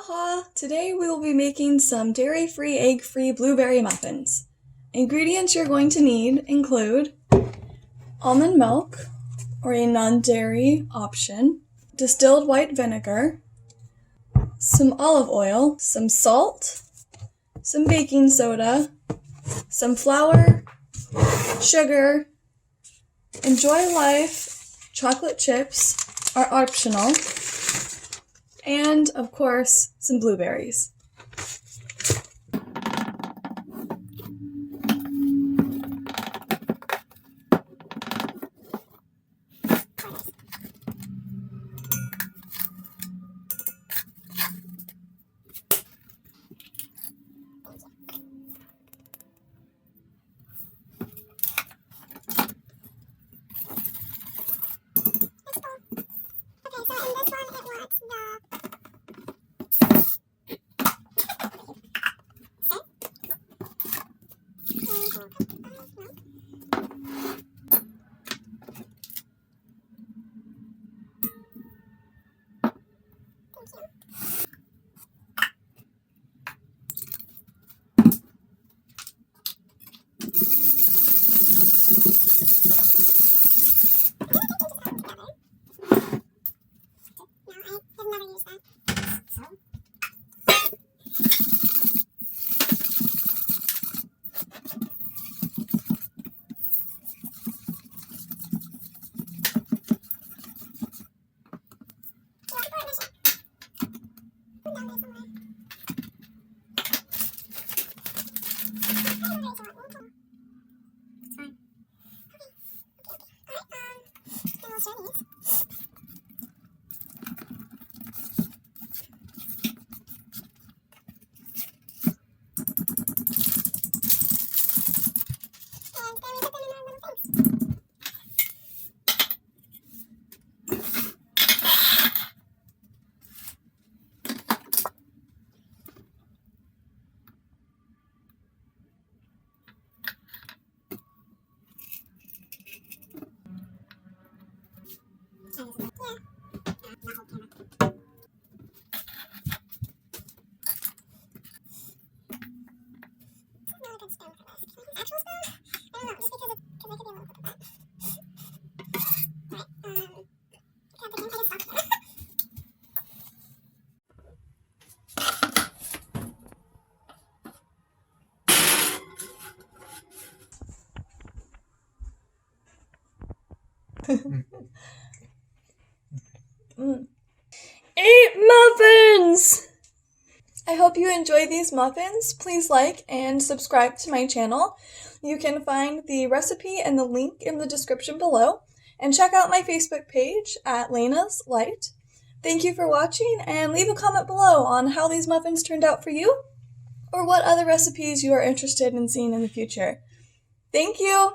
Aloha! Today we will be making some dairy-free, egg-free blueberry muffins. Ingredients you're going to need include almond milk, or a non-dairy option, distilled white vinegar, some olive oil, some salt, some baking soda, some flour, sugar, Enjoy Life chocolate chips are optional, and of course, some blueberries. Eat muffins! I hope you enjoy these muffins. Please like and subscribe to my channel. You can find the recipe and the link in the description below. And check out my Facebook page at Lena's Light. Thank you for watching, and leave a comment below on how these muffins turned out for you, or what other recipes you are interested in seeing in the future. Thank you!